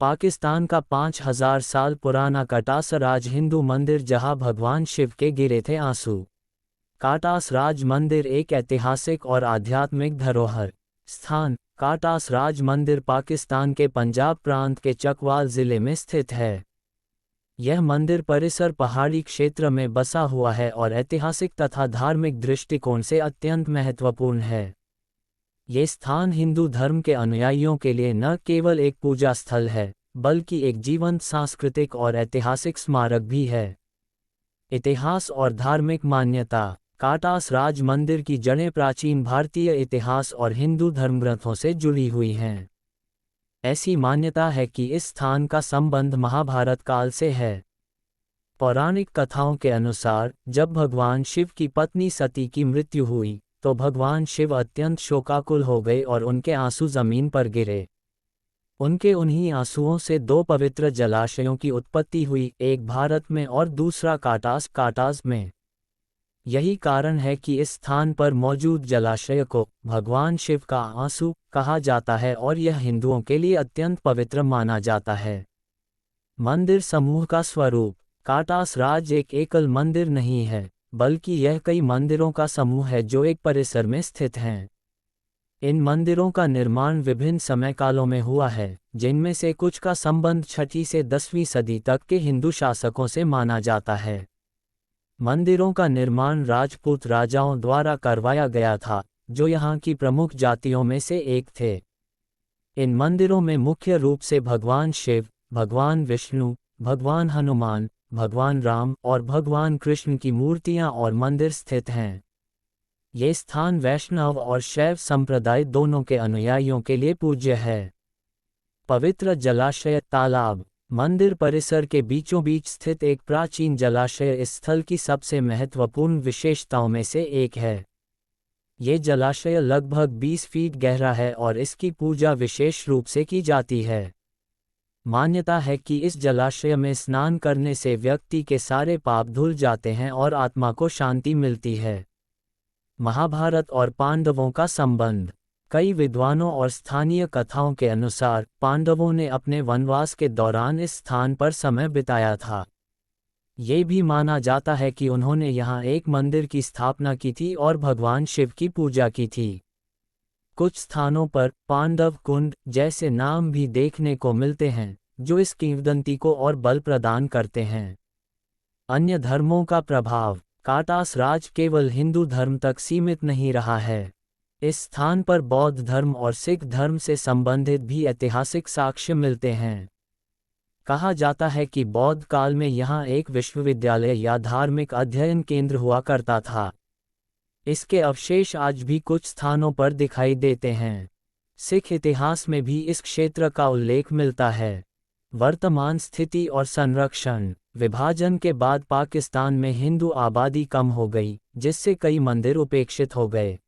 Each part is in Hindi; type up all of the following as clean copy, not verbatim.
पाकिस्तान का 5000 साल पुराना कटास राज हिंदू मंदिर जहां भगवान शिव के गिरे थे आंसू। काटास राज मंदिर एक ऐतिहासिक और आध्यात्मिक धरोहर स्थान। काटास राज मंदिर पाकिस्तान के पंजाब प्रांत के चकवाल जिले में स्थित है। यह मंदिर परिसर पहाड़ी क्षेत्र में बसा हुआ है और ऐतिहासिक तथा धार्मिक दृष्टिकोण से अत्यंत महत्वपूर्ण है। ये स्थान हिंदू धर्म के अनुयायियों के लिए न केवल एक पूजा स्थल है, बल्कि एक जीवंत सांस्कृतिक और ऐतिहासिक स्मारक भी है। इतिहास और धार्मिक मान्यता। काटास राज मंदिर की जड़ें प्राचीन भारतीय इतिहास और हिंदू धर्मग्रंथों से जुड़ी हुई हैं। ऐसी मान्यता है कि इस स्थान का संबंध महाभारत काल से है। पौराणिक कथाओं के अनुसार जब भगवान शिव की पत्नी सती की मृत्यु हुई तो भगवान शिव अत्यंत शोकाकुल हो गए और उनके आंसू जमीन पर गिरे। उनके उन्हीं आंसुओं से दो पवित्र जलाशयों की उत्पत्ति हुई, एक भारत में और दूसरा काटास में। यही कारण है कि इस स्थान पर मौजूद जलाशय को भगवान शिव का आंसू कहा जाता है और यह हिंदुओं के लिए अत्यंत पवित्र माना जाता है। मंदिर समूह का स्वरूप। काटास राज एक एकल मंदिर नहीं है, बल्कि यह कई मंदिरों का समूह है जो एक परिसर में स्थित हैं। इन मंदिरों का निर्माण विभिन्न समय कालों में हुआ है, जिनमें से कुछ का संबंध 6वीं से 10वीं सदी तक के हिंदू शासकों से माना जाता है। मंदिरों का निर्माण राजपूत राजाओं द्वारा करवाया गया था, जो यहाँ की प्रमुख जातियों में से एक थे। इन मंदिरों में मुख्य रूप से भगवान शिव, भगवान विष्णु, भगवान हनुमान, भगवान राम और भगवान कृष्ण की मूर्तियां और मंदिर स्थित हैं। ये स्थान वैष्णव और शैव संप्रदाय दोनों के अनुयायियों के लिए पूज्य है। पवित्र जलाशय तालाब। मंदिर परिसर के बीचों बीच स्थित एक प्राचीन जलाशय इस स्थल की सबसे महत्वपूर्ण विशेषताओं में से एक है। ये जलाशय लगभग 20 फीट गहरा है और इसकी पूजा विशेष रूप से की जाती है। मान्यता है कि इस जलाशय में स्नान करने से व्यक्ति के सारे पाप धुल जाते हैं और आत्मा को शांति मिलती है। महाभारत और पांडवों का संबंध। कई विद्वानों और स्थानीय कथाओं के अनुसार पांडवों ने अपने वनवास के दौरान इस स्थान पर समय बिताया था। ये भी माना जाता है कि उन्होंने यहाँ एक मंदिर की स्थापना की थी और भगवान शिव की पूजा की थी। कुछ स्थानों पर पांडव कुंड जैसे नाम भी देखने को मिलते हैं, जो इस किंवदंती को और बल प्रदान करते हैं। अन्य धर्मों का प्रभाव। काटास राज केवल हिंदू धर्म तक सीमित नहीं रहा है। इस स्थान पर बौद्ध धर्म और सिख धर्म से संबंधित भी ऐतिहासिक साक्ष्य मिलते हैं। कहा जाता है कि बौद्ध काल में यहाँ एक विश्वविद्यालय या धार्मिक अध्ययन केंद्र हुआ करता था। इसके अवशेष आज भी कुछ स्थानों पर दिखाई देते हैं। सिख इतिहास में भी इस क्षेत्र का उल्लेख मिलता है। वर्तमान स्थिति और संरक्षण। विभाजन के बाद पाकिस्तान में हिंदू आबादी कम हो गई, जिससे कई मंदिर उपेक्षित हो गए।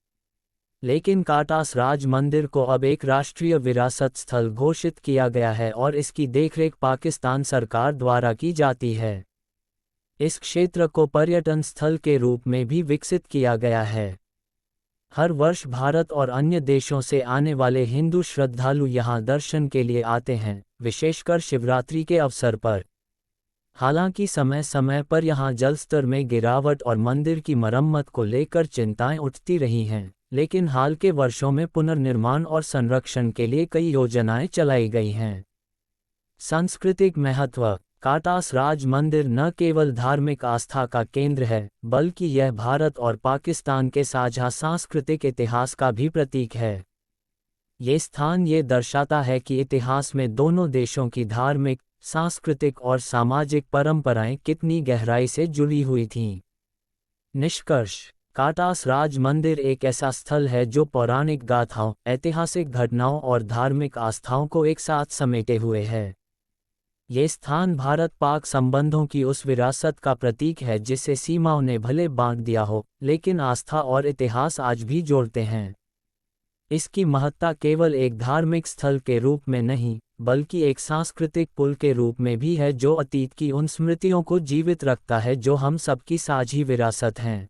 लेकिन काटास राज मंदिर को अब एक राष्ट्रीय विरासत स्थल घोषित किया गया है और इसकी देखरेख पाकिस्तान सरकार द्वारा की जाती है। इस क्षेत्र को पर्यटन स्थल के रूप में भी विकसित किया गया है। हर वर्ष भारत और अन्य देशों से आने वाले हिंदू श्रद्धालु यहाँ दर्शन के लिए आते हैं, विशेषकर शिवरात्रि के अवसर पर। हालांकि समय समय पर यहाँ जलस्तर में गिरावट और मंदिर की मरम्मत को लेकर चिंताएं उठती रही हैं, लेकिन हाल के वर्षों में पुनर्निर्माण और संरक्षण के लिए कई योजनाएं चलाई गई हैं। सांस्कृतिक महत्व। काटास राज मंदिर न केवल धार्मिक आस्था का केंद्र है, बल्कि यह भारत और पाकिस्तान के साझा सांस्कृतिक इतिहास का भी प्रतीक है। ये स्थान ये दर्शाता है कि इतिहास में दोनों देशों की धार्मिक, सांस्कृतिक और सामाजिक परंपराएं कितनी गहराई से जुड़ी हुई थीं। निष्कर्ष। काटास राज मंदिर एक ऐसा स्थल है जो पौराणिक गाथाओं, ऐतिहासिक घटनाओं और धार्मिक आस्थाओं को एक साथ समेटे हुए है। ये स्थान भारत पाक संबंधों की उस विरासत का प्रतीक है जिसे सीमाओं ने भले बांट दिया हो, लेकिन आस्था और इतिहास आज भी जोड़ते हैं। इसकी महत्ता केवल एक धार्मिक स्थल के रूप में नहीं, बल्कि एक सांस्कृतिक पुल के रूप में भी है जो अतीत की उन स्मृतियों को जीवित रखता है जो हम सबकी साझी विरासत हैं।